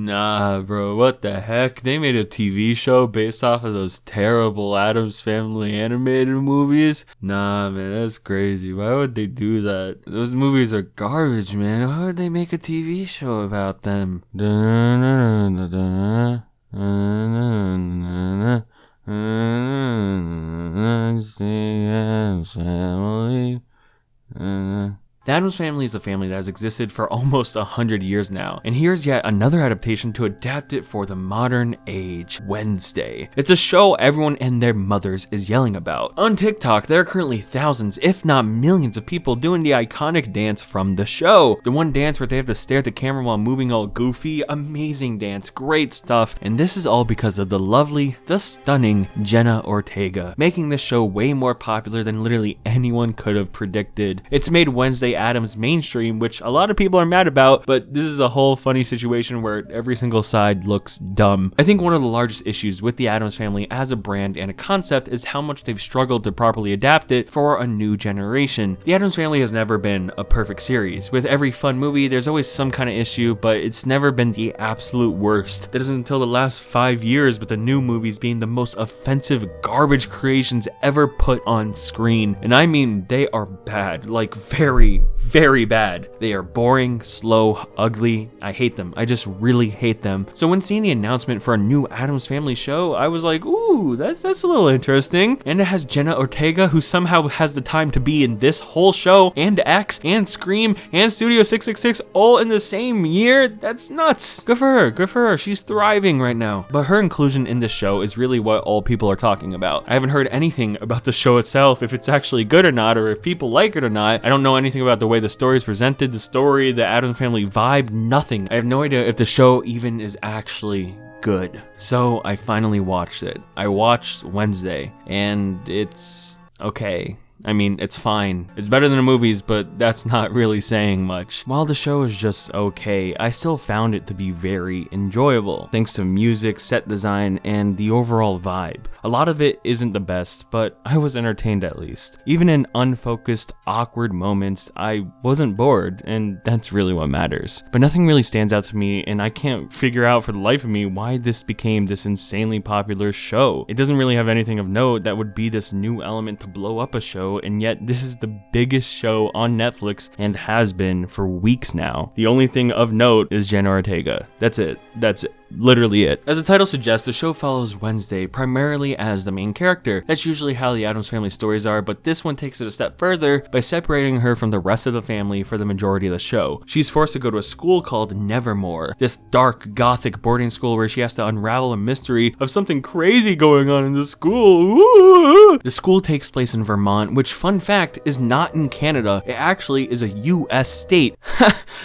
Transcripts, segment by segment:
Nah, bro, what the heck? They made a TV show based off of those terrible Addams Family animated movies? Nah, man, that's crazy. Why would they do that? Those movies are garbage, man. Why would they make a TV show about them? The Addams Family is a family that has existed for almost 100 years now, and here's yet another adaptation to adapt it for the modern age, Wednesday. It's a show everyone and their mothers is yelling about. On TikTok, there are currently thousands, if not millions of people doing the iconic dance from the show. The one dance where they have to stare at the camera while moving all goofy, amazing dance, great stuff, and this is all because of the lovely, the stunning JENNA Ortega, making this show way more popular than literally anyone could have predicted. It's made Wednesday Addams mainstream, which a lot of people are mad about, but this is a whole funny situation where every single side looks dumb. I think one of the largest issues with the Addams Family as a brand and a concept is how much they've struggled to properly adapt it for a new generation. The Addams Family has never been a perfect series. With every fun movie, there's always some kind of issue, but it's never been the absolute worst. That isn't until the last 5 years, with the new movies being the most offensive garbage creations ever put on screen. And I mean, they are bad, like very bad. They are boring, slow, ugly. I hate them. I just really hate them. So when seeing the announcement for a new Addams Family show, I was like, ooh, that's a little interesting. And it has JENNA Ortega, who somehow has the time to be in this whole show, and X, and Scream, and Studio 666 all in the same year. That's nuts. Good for her. Good for her. She's thriving right now. But her inclusion in this show is really what all people are talking about. I haven't heard anything about the show itself, if it's actually good or not, or if people like it or not. I don't know anything about the way the story is presented, the story, the Addams Family vibe, nothing. I have no idea if the show even is actually good. So I finally watched it. I watched Wednesday, and it's okay. I mean, it's fine. It's better than the movies, but that's not really saying much. While the show is just okay, I still found it to be very enjoyable, thanks to music, set design, and the overall vibe. A lot of it isn't the best, but I was entertained at least. Even in unfocused, awkward moments, I wasn't bored, and that's really what matters. But nothing really stands out to me, and I can't figure out for the life of me why this became this insanely popular show. It doesn't really have anything of note that would be this new element to blow up a show, and yet this is the biggest show on Netflix and has been for weeks now. The only thing of note is JENNA Ortega. That's it. That's literally it. As the title suggests, the show follows Wednesday primarily as the main character. That's usually how the Addams Family stories are, but this one takes it a step further by separating her from the rest of the family for the majority of the show. She's forced to go to a school called Nevermore, this dark, gothic boarding school where she has to unravel a mystery of something crazy going on in the school. Ooh. The school takes place in Vermont, which, fun fact, is not in Canada. It actually is a US state.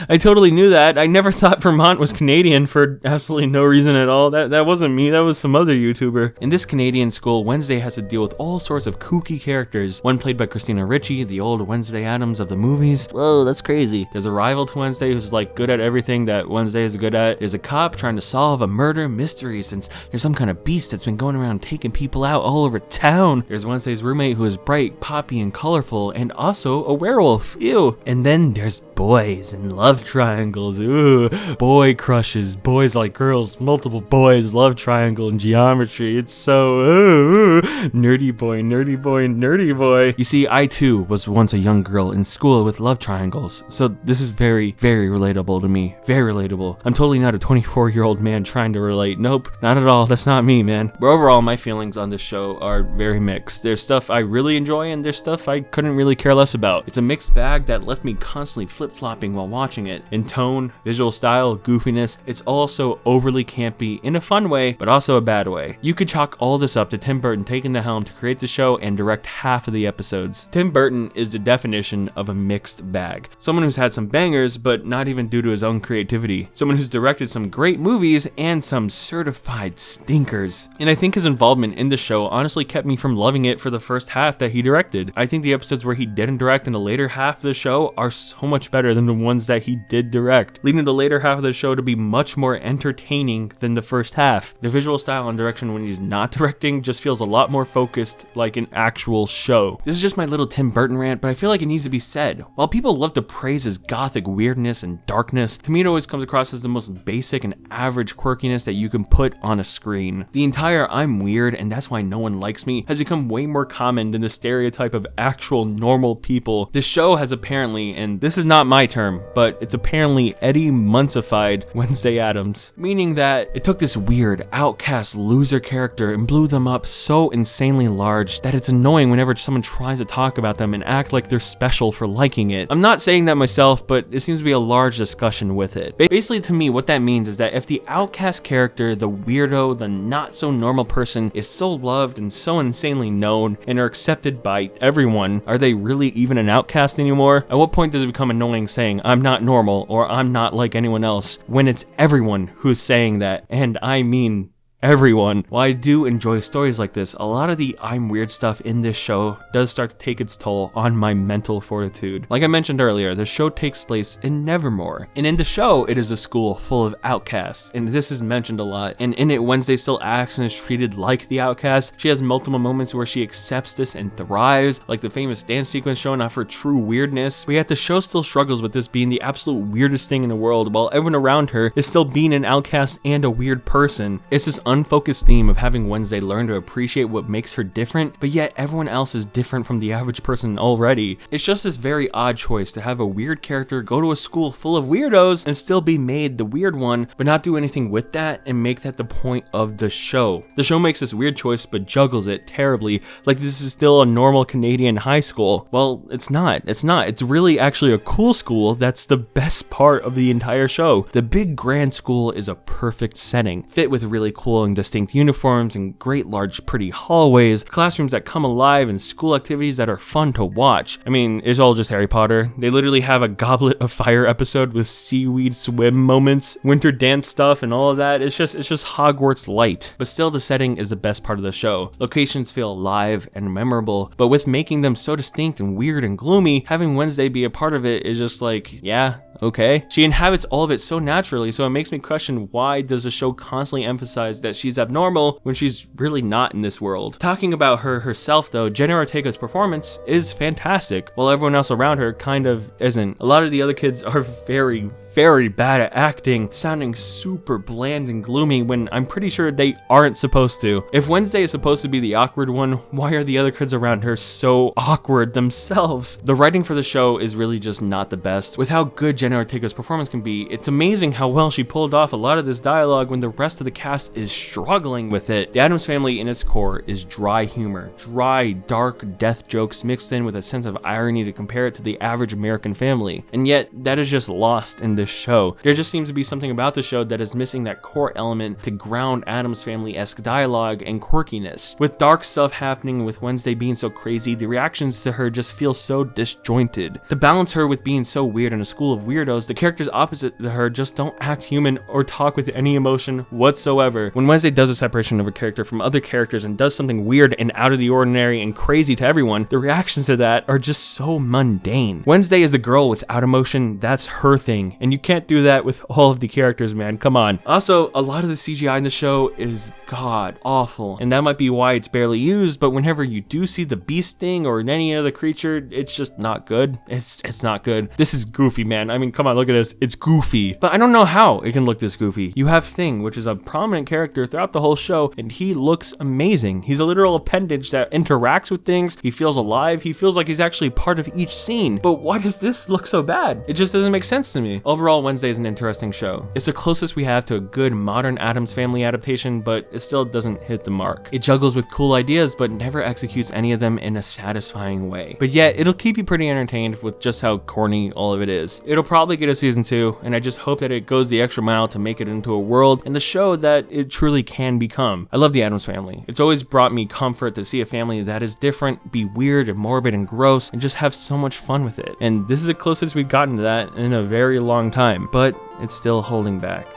I totally knew that. I never thought Vermont was Canadian for absolutely no reason at all. That wasn't me, that was some other YouTuber. In this Canadian school, Wednesday has to deal with all sorts of kooky characters, one played by Christina Ricci, the old Wednesday Addams of the movies. Whoa, that's crazy. There's a rival to Wednesday who's like good at everything that Wednesday is good at. There's a cop trying to solve a murder mystery since there's some kind of beast that's been going around taking people out all over town. There's Wednesday's roommate who is bright, poppy, and colorful, and also a werewolf. Ew. And then there's boys and love triangles. Ooh, boy crushes, boys like girls, multiple boys, love triangle, and geometry. It's so nerdy boy, nerdy boy, nerdy boy. You see, I too was once a young girl in school with love triangles, so this is very relatable to me. Very relatable. I'm totally not a 24-year-old man trying to relate. Nope, not at all. That's not me, man. But overall, my feelings on this show are very mixed. There's stuff I really enjoy, and there's stuff I couldn't really care less about. It's a mixed bag that left me constantly flip-flopping while watching it. In tone, visual style, goofiness, it's also overly campy in a fun way, but also a bad way. You could chalk all this up to Tim Burton taking the helm to create the show and direct half of the episodes. Tim Burton is the definition of a mixed bag. Someone who's had some bangers, but not even due to his own creativity. Someone who's directed some great movies and some certified stinkers. And I think his involvement in the show honestly kept me from loving it for the first half that he directed. I think the episodes where he didn't direct in the later half of the show are so much better than the ones that he did direct, leading the later half of the show to be much more entertaining entertaining than the first half. The visual style and direction when he's not directing just feels a lot more focused like an actual show. This is just my little Tim Burton rant, but I feel like it needs to be said. While people love to praise his gothic weirdness and darkness, to me it always comes across as the most basic and average quirkiness that you can put on a screen. The entire "I'm weird and that's why no one likes me" has become way more common than the stereotype of actual normal people. This show has apparently, and this is not my term, but it's apparently Eddie Munsified Wednesday Addams, meaning that it took this weird, outcast loser character and blew them up so insanely large that it's annoying whenever someone tries to talk about them and act like they're special for liking it. I'm not saying that myself, but it seems to be a large discussion with it. Basically, to me, what that means is that if the outcast character, the weirdo, the not so normal person is so loved and so insanely known and are accepted by everyone, are they really even an outcast anymore? At what point does it become annoying saying "I'm not normal" or "I'm not like anyone else" when it's everyone who's saying that, and I mean everyone? While I do enjoy stories like this, a lot of the "I'm weird" stuff in this show does start to take its toll on my mental fortitude. Like I mentioned earlier, the show takes place in Nevermore, and in the show it is a school full of outcasts, and this is mentioned a lot, and in it Wednesday still acts and is treated like the outcast. She has multiple moments where she accepts this and thrives, like the famous dance sequence showing off her true weirdness, but yet the show still struggles with this being the absolute weirdest thing in the world, while everyone around her is still being an outcast and a weird person. It's this unfocused theme of having Wednesday learn to appreciate what makes her different, but yet everyone else is different from the average person already. It's just this very odd choice to have a weird character go to a school full of weirdos and still be made the weird one, but not do anything with that and make that the point of the show. The show makes this weird choice but juggles it terribly, like this is still a normal Canadian high school. Well, it's not. It's really actually a cool school that's the best part of the entire show. The big grand school is a perfect setting, fit with really cool and distinct uniforms and great large pretty hallways, classrooms that come alive, and school activities that are fun to watch. I mean, it's all just Harry Potter. They literally have a Goblet of Fire episode with seaweed swim moments, winter dance stuff, and all of that. It's just Hogwarts light. But still, the setting is the best part of the show. Locations feel alive and memorable, but with making them so distinct and weird and gloomy, having Wednesday be a part of it is just like, yeah, okay. She inhabits all of it so naturally, so it makes me question, why does the show constantly emphasize that she's abnormal when she's really not in this world? Talking about her herself though, Jenna Ortega's performance is fantastic, while everyone else around her kind of isn't. A lot of the other kids are very, very bad at acting, sounding super bland and gloomy when I'm pretty sure they aren't supposed to. If Wednesday is supposed to be the awkward one, why are the other kids around her so awkward themselves? The writing for the show is really just not the best. With how good Jenna Ortega's performance can be, it's amazing how well she pulled off a lot of this dialogue when the rest of the cast is struggling with it. The Addams Family in its core is dry humor, dry, dark death jokes mixed in with a sense of irony to compare it to the average American family, and yet that is just lost in this show. There just seems to be something about the show that is missing that core element to ground Addams Family-esque dialogue and quirkiness. With dark stuff happening, with Wednesday being so crazy, the reactions to her just feel so disjointed. To balance her with being so weird in a school of weirdos, the characters opposite to her just don't act human or talk with any emotion whatsoever. When Wednesday does a separation of a character from other characters and does something weird and out of the ordinary and crazy to everyone, the reactions to that are just so mundane. Wednesday is the girl without emotion, that's her thing, and you can't do that with all of the characters, man, come on. Also, a lot of the CGI in the show is god awful, and that might be why it's barely used, but whenever you do see the bee sting or any other creature, it's just not good. It's not good. This is goofy, man. I mean, come on, look at this. It's goofy. But I don't know how it can look this goofy. You have Thing, which is a prominent character throughout the whole show, and he looks amazing. He's a literal appendage that interacts with things. He feels alive. He feels like he's actually part of each scene. But why does this look so bad? It just doesn't make sense to me. Overall, Wednesday is an interesting show. It's the closest we have to a good modern Addams Family adaptation, but it still doesn't hit the mark. It juggles with cool ideas, but never executes any of them in a satisfying way. But yet, it'll keep you pretty entertained with just how corny all of it is. It'll probably get a season 2, and I just hope that it goes the extra mile to make it into a world and the show that it truly can become. I love the Addams Family. It's always brought me comfort to see a family that is different, be weird and morbid and gross, and just have so much fun with it. And this is the closest we've gotten to that in a very long time, but it's still holding back.